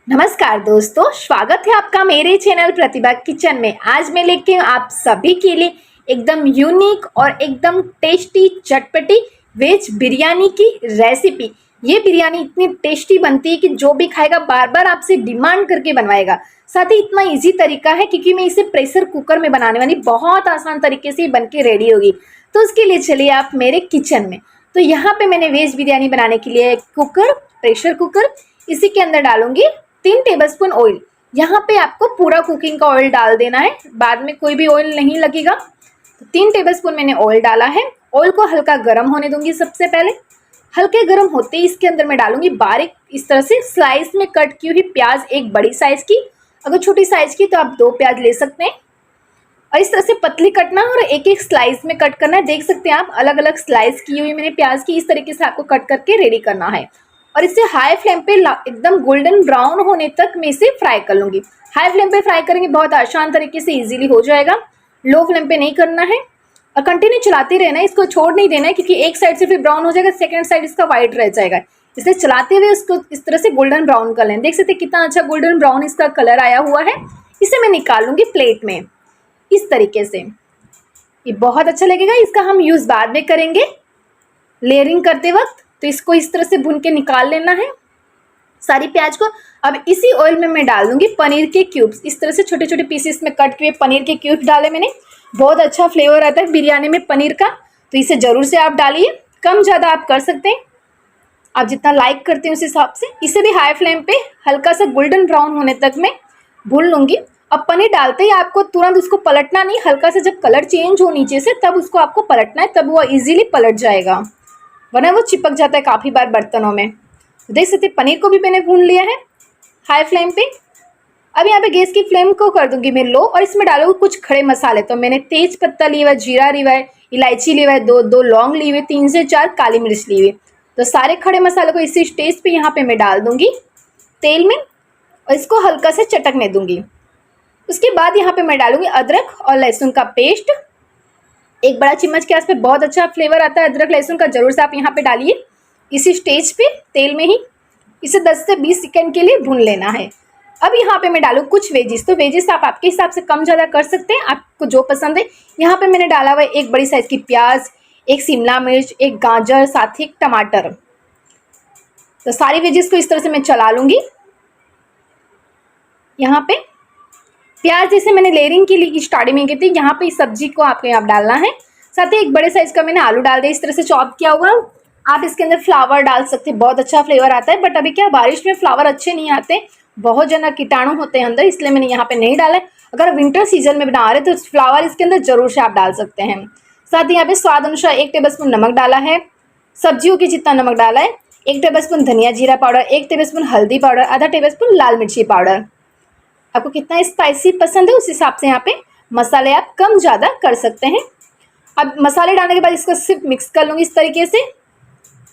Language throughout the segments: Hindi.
नमस्कार दोस्तों, स्वागत है आपका मेरे चैनल प्रतिभा किचन में। आज मैं लेके हूँ आप सभी के लिए एकदम यूनिक और एकदम टेस्टी चटपटी वेज बिरयानी की रेसिपी। ये बिरयानी इतनी टेस्टी बनती है कि जो भी खाएगा बार बार आपसे डिमांड करके बनवाएगा। साथ ही इतना इजी तरीका है क्योंकि मैं इसे प्रेशर कुकर में बनाने वाली, बहुत आसान तरीके से बन के रेडी होगी। तो उसके लिए चलिए आप मेरे किचन में। तो यहाँ पे मैंने वेज बिरयानी बनाने के लिए कुकर, प्रेशर कुकर, इसी के अंदर डालूंगी 3 टेबलस्पून ऑयल। यहाँ पे आपको पूरा कुकिंग का ऑयल डाल देना है, बाद में कोई भी ऑयल नहीं लगेगा। तो 3 टेबलस्पून मैंने ऑयल डाला है। ऑयल को हल्का गर्म होने दूंगी। सबसे पहले हल्के गर्म होते ही इसके अंदर मैं डालूंगी बारीक इस तरह से स्लाइस में कट की हुई प्याज, एक बड़ी साइज की। अगर छोटी साइज की तो आप 2 प्याज ले सकते हैं। और इस तरह से पतली कटना और एक एक स्लाइस में कट करना है। देख सकते हैं आप, अलग अलग स्लाइस की हुई मैंने प्याज की। इस तरीके से आपको कट करके रेडी करना है और इसे हाई फ्लेम पे एकदम गोल्डन ब्राउन होने तक मैं इसे फ्राई कर लूंगी। हाई फ्लेम पे फ्राई करेंगे, बहुत आसान तरीके से इजीली हो जाएगा। लो फ्लेम पे नहीं करना है और कंटिन्यू चलाते रहना है, इसको छोड़ नहीं देना है क्योंकि एक साइड से फिर ब्राउन हो जाएगा, सेकंड साइड इसका व्हाइट रह जाएगा। इसलिए चलाते हुए इसको इस तरह से गोल्डन ब्राउन कर लें। देख सकते हैं कितना अच्छा गोल्डन ब्राउन इसका कलर आया हुआ है। इसे मैं निकाल लूंगी प्लेट में इस तरीके से। ये बहुत अच्छा लगेगा, इसका हम यूज बाद में करेंगे लेयरिंग करते वक्त। तो इसको इस तरह से भून के निकाल लेना है सारी प्याज को। अब इसी ऑयल में मैं डाल दूंगी पनीर के क्यूब्स। इस तरह से छोटे छोटे पीसेस में कट किए पनीर के क्यूब्स डाले मैंने। बहुत अच्छा फ्लेवर आता है बिरयानी में पनीर का, तो इसे जरूर से आप डालिए। कम ज़्यादा आप कर सकते हैं, आप जितना लाइक करते हैं उस हिसाब से। इसे भी हाई फ्लेम पे हल्का सा गोल्डन ब्राउन होने तक मैं भून लूंगी। अब पनीर डालते ही आपको तुरंत उसको पलटना नहीं, हल्का सा जब कलर चेंज हो नीचे से तब उसको आपको पलटना है, तब वो इजीली पलट जाएगा, वरना वो चिपक जाता है काफ़ी बार बर्तनों में। देख सकते पनीर को भी मैंने भून लिया है हाई फ्लेम पे। अब यहाँ पे गैस की फ्लेम को कर दूंगी मैं लो और इसमें डालूंगी कुछ खड़े मसाले। तो मैंने तेज पत्ता लिया हुआ, जीरा लिया है, इलायची लिया है, दो लौंग ली हुई, 3 से 4 काली मिर्च ली हुई। तो सारे खड़े मसाले को इसी स्टेज पे यहाँ पे मैं डाल दूंगी तेल में और इसको हल्का से चटकने दूंगी। उसके बाद यहाँ पे मैं डालूंगी अदरक और लहसुन का पेस्ट, 1 बड़ा चम्मच के आसपास। बहुत अच्छा फ्लेवर आता है अदरक लहसुन का, जरूर से आप यहाँ पे डालिए इसी स्टेज पे तेल में ही। इसे 10 से 20 सेकंड के लिए भून लेना है। अब यहाँ पे मैं डालूँ कुछ वेजिस। तो वेजिस आप आपके हिसाब से कम ज़्यादा कर सकते हैं, आपको जो पसंद है। यहाँ पे मैंने डाला हुआ है 1 बड़ी साइज की प्याज, 1 शिमला मिर्च, 1 गाजर, साथ ही 1 टमाटर। तो सारी वेजिस को इस तरह से मैं चला लूँगी। यहाँ पे प्याज जैसे मैंने लेयरिंग के लिए स्टार्टिंग में की थी, यहाँ पे इस सब्जी को आपको यहाँ डालना है। साथ ही 1 बड़े साइज का मैंने आलू डाल दिया इस तरह से चॉप किया हुआ। आप इसके अंदर फ्लावर डाल सकते हैं, बहुत अच्छा फ्लेवर आता है। बट अभी क्या बारिश में फ्लावर अच्छे नहीं आते, बहुत ज़्यादा कीटाणु होते हैं अंदर, इसलिए मैंने यहाँ पे नहीं डाला है। अगर विंटर सीजन में बना रहे तो फ्लावर इसके अंदर जरूर से आप डाल सकते हैं। साथ ही यहाँ पे स्वाद अनुसार 1 टेबलस्पून नमक डाला है, सब्जियों के जितना नमक डाला है। 1 टेबलस्पून धनिया जीरा पाउडर, 1 टेबलस्पून हल्दी पाउडर, आधा टेबलस्पून लाल मिर्ची पाउडर। आपको कितना स्पाइसी पसंद है उस हिसाब से यहाँ पे मसाले आप कम ज़्यादा कर सकते हैं। अब मसाले डालने के बाद इसको सिर्फ मिक्स कर लूँगी इस तरीके से।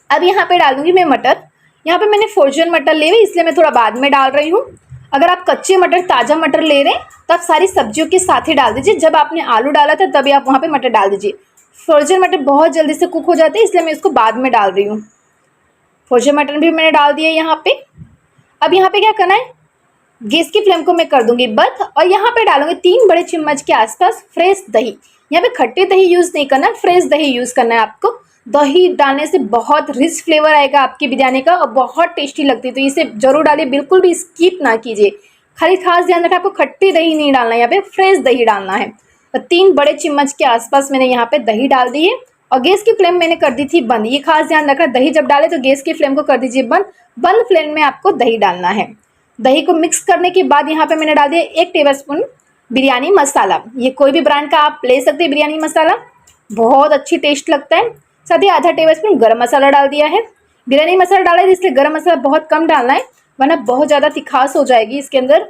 अब यहाँ पे डाल दूँगी मैं मटर। यहाँ पे मैंने फ्रोजन मटर ले हुए, इसलिए मैं थोड़ा बाद में डाल रही हूँ। अगर आप कच्चे मटर, ताज़ा मटर ले रहे हैं तो आप सारी सब्जियों के साथ ही डाल दीजिए। जब आपने आलू डाला था तभी आप वहाँ पे मटर डाल दीजिए। फ्रोजन मटर बहुत जल्दी से कुक हो जाते हैं, इसलिए मैं इसको बाद में डाल रही हूँ। फ्रोजन मटर भी मैंने डाल दिया यहाँ पे। अब यहाँ पे क्या करना है, गैस की फ्लेम को मैं कर दूंगी बंद और यहाँ पे डालूंगी 3 बड़े चम्मच के आसपास फ्रेश दही। यहाँ पे खट्टे दही यूज़ नहीं करना, फ्रेश दही यूज़ करना है आपको। दही डालने से बहुत रिच फ्लेवर आएगा आपकी बिरयानी का और बहुत टेस्टी लगती है, तो इसे जरूर डालिए, बिल्कुल भी स्किप ना कीजिए। खाली खास ध्यान रखें आपको खट्टी दही नहीं डालना है, यहाँ पे फ्रेश दही डालना है। तो 3 बड़े चम्मच के आसपास मैंने यहाँ पे दही डाल दी है और गैस की फ्लेम मैंने कर दी थी बंद। ये खास ध्यान रखना, दही जब डाले तो गैस की फ्लेम को कर दीजिए बंद। बंद फ्लेम में आपको दही डालना है। दही को मिक्स करने के बाद यहाँ पे मैंने डाल दिया 1 टेबलस्पून बिरयानी मसाला। ये कोई भी ब्रांड का आप ले सकते हैं बिरयानी मसाला, बहुत अच्छी टेस्ट लगता है। साथ ही आधा टेबलस्पून गरम मसाला डाल दिया है। बिरयानी मसाला डाला है इसलिए गरम मसाला बहुत कम डालना है, वरना बहुत ज़्यादा तिखास हो जाएगी इसके अंदर।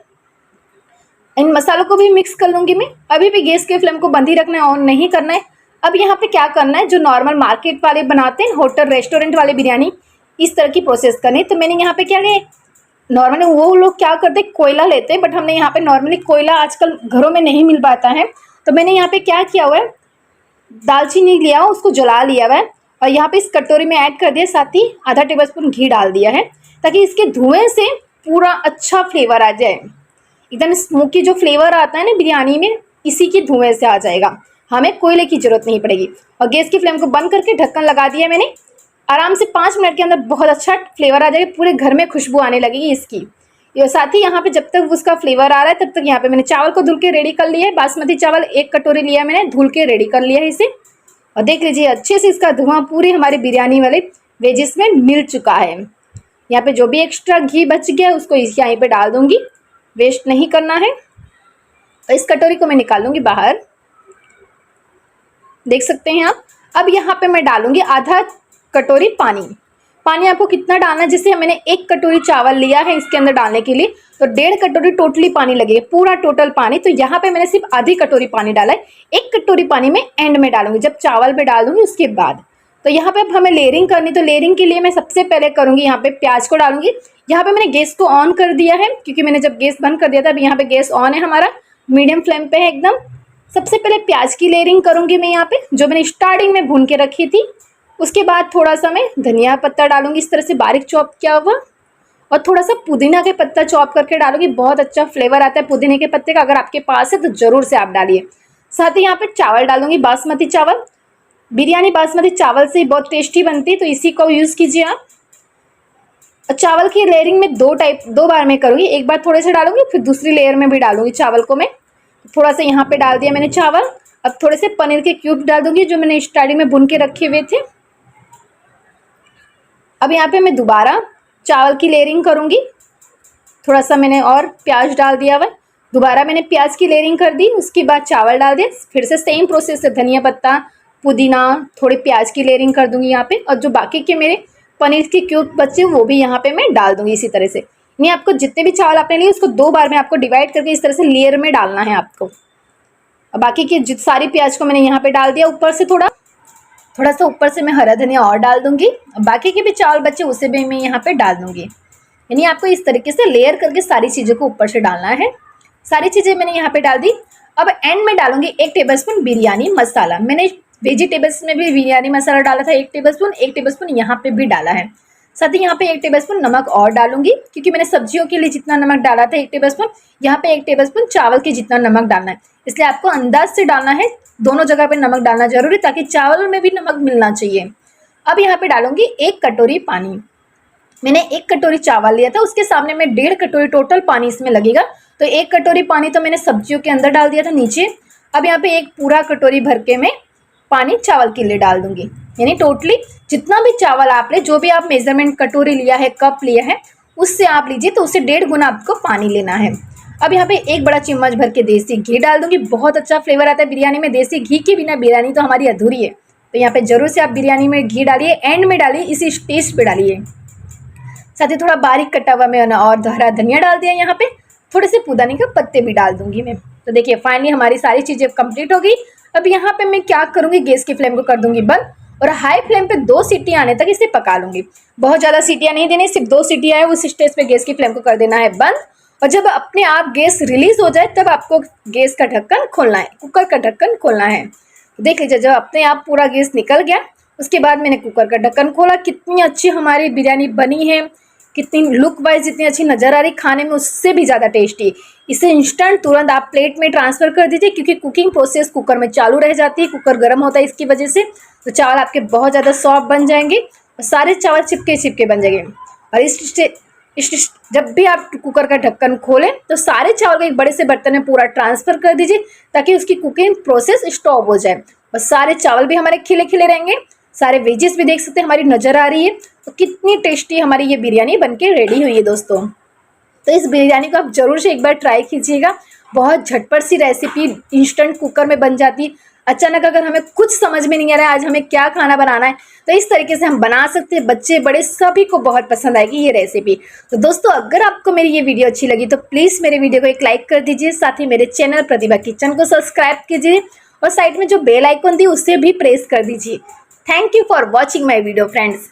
इन मसालों को भी मिक्स कर लूँगी मैं। अभी भी गैस के फ्लेम को बंद ही रखना है, ऑन नहीं करना है। अब यहाँ पे क्या करना है, जो नॉर्मल मार्केट वाले बनाते हैं, होटल रेस्टोरेंट वाले बिरयानी, इस तरह की प्रोसेस करनी है। तो मैंने यहाँ पे क्या लिया, नॉर्मली वो लोग क्या करते हैं कोयला लेते हैं, बट हमने यहाँ पे नॉर्मली कोयला आजकल घरों में नहीं मिल पाता है। तो मैंने यहाँ पे क्या किया हुआ है, दालचीनी लिया, उसको जला लिया हुआ है और यहाँ पे इस कटोरी में ऐड कर दिया। साथ ही आधा टेबलस्पून घी डाल दिया है ताकि इसके धुएं से पूरा अच्छा फ्लेवर आ जाए, एकदम स्मोकी जो फ्लेवर आता है ना बिरयानी में, इसी के धुएं से आ जाएगा, हमें कोयले की जरूरत नहीं पड़ेगी। और गैस की फ्लेम को बंद करके ढक्कन लगा दिया मैंने। आराम से 5 मिनट के अंदर बहुत अच्छा फ्लेवर आ जाएगा, पूरे घर में खुशबू आने लगेगी इसकी। ये साथ ही यहाँ पे जब तक उसका फ्लेवर आ रहा है तब तक यहाँ पे मैंने चावल को धुल के रेडी कर लिया है। बासमती चावल 1 कटोरी लिया मैंने, धुल के रेडी कर लिया है इसे। और देख लीजिए अच्छे से इसका धुआं पूरे हमारे बिरयानी वाले वेजिस में मिल चुका है। यहाँ पे जो भी एक्स्ट्रा घी बच गया है उसको यहाँ पे डाल दूंगी, वेस्ट नहीं करना है। और इस कटोरी को मैं निकाल लूंगी बाहर, देख सकते हैं आप। अब यहाँ पे मैं डालूंगी आधा कटोरी पानी। पानी आपको कितना डालना है, जैसे मैंने 1 कटोरी चावल लिया है इसके अंदर डालने के लिए, तो 1.5 कटोरी टोटली पानी लगेगा, पूरा टोटल पानी। तो यहाँ पे मैंने सिर्फ आधी कटोरी पानी डाला है। 1 कटोरी पानी में एंड में डालूंगी, जब चावल में डाल दूंगी उसके बाद। तो यहाँ पे अब हमें लेयरिंग करनी, तो लेयरिंग के लिए मैं सबसे पहले करूँगी यहाँ पे प्याज को डालूंगी। यहाँ पे मैंने गैस को ऑन कर दिया है, क्योंकि मैंने जब गैस बंद कर दिया था, अभी यहाँ पे गैस ऑन है हमारा, मीडियम फ्लेम पे है एकदम। सबसे पहले प्याज की लेयरिंग करूंगी मैं यहाँ पे, जो मैंने स्टार्टिंग में भून के रखी थी। उसके बाद थोड़ा सा मैं धनिया पत्ता डालूंगी इस तरह से बारीक चॉप किया हुआ, और थोड़ा सा पुदीना के पत्ता चॉप करके डालूंगी। बहुत अच्छा फ्लेवर आता है पुदीने के पत्ते का, अगर आपके पास है तो जरूर से आप डालिए। साथ ही यहाँ पे चावल डालूंगी, बासमती चावल। बिरयानी बासमती चावल से बहुत टेस्टी बनती है, तो इसी को यूज़ कीजिए आप। चावल की लेयरिंग में 2 बार में करूँगी, एक बार थोड़े से डालूंगी, फिर दूसरी लेयर में भी डालूंगी चावल को मैं। थोड़ा सा यहाँ पे डाल दिया मैंने चावल। अब थोड़े से पनीर के क्यूब डाल दूंगी, जो मैंने स्टार्टिंग में भून के रखे हुए थे। अब यहाँ पे मैं दोबारा चावल की लेयरिंग करूँगी। थोड़ा सा मैंने और प्याज डाल दिया हुआ, दोबारा मैंने प्याज की लेयरिंग कर दी, उसके बाद चावल डाल दिया। फिर से सेम प्रोसेस से धनिया पत्ता, पुदीना, थोड़ी प्याज की लेयरिंग कर दूंगी यहाँ पे। और जो बाकी के मेरे पनीर के क्यूब बचे वो भी यहाँ पे मैं डाल दूंगी इसी तरह से। नहीं, आपको जितने भी चावल आपने लिए उसको 2 बार में आपको डिवाइड करके इस तरह से लेयर में डालना है आपको। और बाकी की सारी प्याज को मैंने यहाँ पे डाल दिया ऊपर से, थोड़ा सा ऊपर से मैं हरा धनिया और डाल दूंगी। बाकी के भी चावल बचे उसे भी मैं यहाँ पे डाल दूंगी। यानी आपको इस तरीके से लेयर करके सारी चीज़ों को ऊपर से डालना है। सारी चीज़ें मैंने यहाँ पे डाल दी। अब एंड में डालूंगी 1 टेबलस्पून बिरयानी मसाला। मैंने वेजिटेबल्स में भी बिरयानी मसाला डाला था 1 टेबलस्पून यहाँ पे भी डाला है। साथ ही यहाँ पे 1 टेबलस्पून नमक और डालूंगी, क्योंकि मैंने सब्जियों के लिए जितना नमक डाला था 1 टेबलस्पून, यहाँ पे 1 टेबलस्पून चावल के जितना नमक डालना है। इसलिए आपको अंदाज से डालना है, दोनों जगह पे नमक डालना जरूरी, ताकि चावल में भी नमक मिलना चाहिए। अब यहाँ पे डालूंगी 1 कटोरी पानी। मैंने 1 कटोरी चावल लिया था, उसके सामने में 1.5 कटोरी टोटल पानी इसमें लगेगा। तो 1 कटोरी पानी तो मैंने सब्जियों के अंदर डाल दिया था नीचे। अब यहाँ पे 1 पूरा कटोरी भर के मैं पानी चावल के लिए डाल दूंगी। यानी टोटली जितना भी चावल आप ले, जो भी आप मेजरमेंट कटोरी लिया है, कप लिया है, उससे आप लीजिए, तो उससे 1.5 गुना आपको पानी लेना है। अब यहाँ पे 1 बड़ा चम्मच भर के देसी घी डाल दूंगी। बहुत अच्छा फ्लेवर आता है बिरयानी में, देसी घी के बिना बिरयानी तो हमारी अधूरी है। तो यहाँ पे जरूर से आप बिरयानी में घी डालिए, एंड में डालिए, इसी स्टेज पे डालिए। साथ ही थोड़ा बारीक कटा हुआ मैंने और हरा धनिया डाल दिया, यहाँ पे थोड़े से पुदीने के पत्ते भी डाल दूंगी मैं। तो देखिए फाइनली हमारी सारी चीज़ें कंप्लीट हो गई। अब यहाँ पे मैं क्या करूँगी, गैस की फ्लेम को कर दूंगी बंद, और हाई फ्लेम पे 2 सीटी आने तक इसे पका लूंगी। बहुत ज़्यादा सीटियाँ नहीं देनी, सिर्फ 2 सीटी आए उस स्टेज पे गैस की फ्लेम को कर देना है बंद। और जब अपने आप गैस रिलीज हो जाए तब आपको गैस का ढक्कन खोलना है, कुकर का ढक्कन खोलना है। देख लीजिए जब अपने आप पूरा गैस निकल गया, उसके बाद मैंने कुकर का ढक्कन खोला। कितनी अच्छी हमारी बिरयानी बनी है, कितनी लुक वाइज जितनी अच्छी नज़र आ रही, खाने में उससे भी ज़्यादा टेस्टी। इसे इंस्टेंट तुरंत आप प्लेट में ट्रांसफ़र कर दीजिए, क्योंकि कुकिंग प्रोसेस कुकर में चालू रह जाती है, कुकर गर्म होता है इसकी वजह से। तो चावल आपके बहुत ज़्यादा सॉफ्ट बन जाएंगे और सारे चावल चिपके चिपके बन जाएंगे। और जब भी आप कुकर का ढक्कन खोलें तो सारे चावल को एक बड़े से बर्तन में पूरा ट्रांसफ़र कर दीजिए, ताकि उसकी कुकिंग प्रोसेस स्टॉप हो जाए। और सारे चावल भी हमारे खिले खिले रहेंगे, सारे वेजेस भी देख सकते हैं हमारी नज़र आ रही है। तो कितनी टेस्टी हमारी ये बिरयानी बनके रेडी हुई है दोस्तों। तो इस बिरयानी को आप ज़रूर से एक बार ट्राई कीजिएगा। बहुत झटपट सी रेसिपी, इंस्टेंट कुकर में बन जाती। अचानक अगर हमें कुछ समझ में नहीं आ रहा है आज हमें क्या खाना बनाना है, तो इस तरीके से हम बना सकते हैं। बच्चे बड़े सभी को बहुत पसंद आएगी ये रेसिपी। तो दोस्तों अगर आपको मेरी ये वीडियो अच्छी लगी तो प्लीज़ मेरे वीडियो को एक लाइक कर दीजिए, साथ ही मेरे चैनल प्रतिभा किचन को सब्सक्राइब कीजिए और साइड में जो बेल आइकन दी उसे भी प्रेस कर दीजिए। Thank you for watching my video friends.